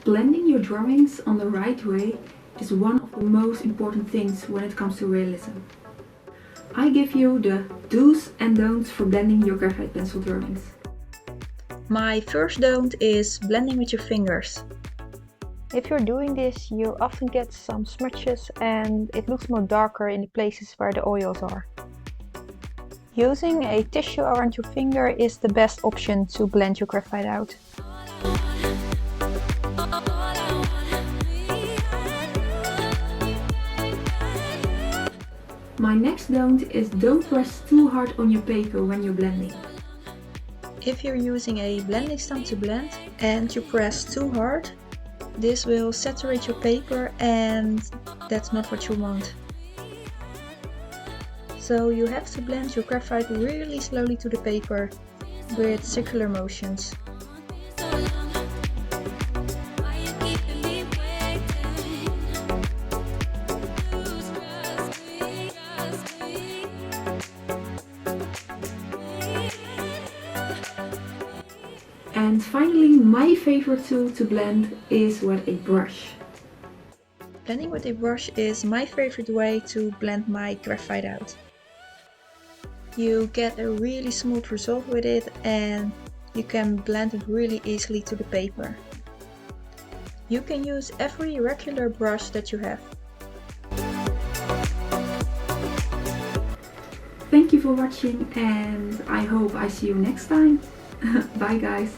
Blending your drawings on the right way is one of the most important things when it comes to realism. I give you the do's and don'ts for blending your graphite pencil drawings. My first don't is blending with your fingers. If you're doing this, you often get some smudges and it looks more darker in the places where the oils are. Using a tissue around your finger is the best option to blend your graphite out. My next don't is don't press too hard on your paper when you're blending. If you're using a blending stump to blend and you press too hard, this will saturate your paper and that's not what you want. So you have to blend your graphite really slowly to the paper with circular motions. And finally, my favorite tool to blend is with a brush. Blending with a brush is my favorite way to blend my graphite out. You get a really smooth result with it and you can blend it really easily to the paper. You can use every regular brush that you have. Thank you for watching and I hope I see you next time. Bye guys!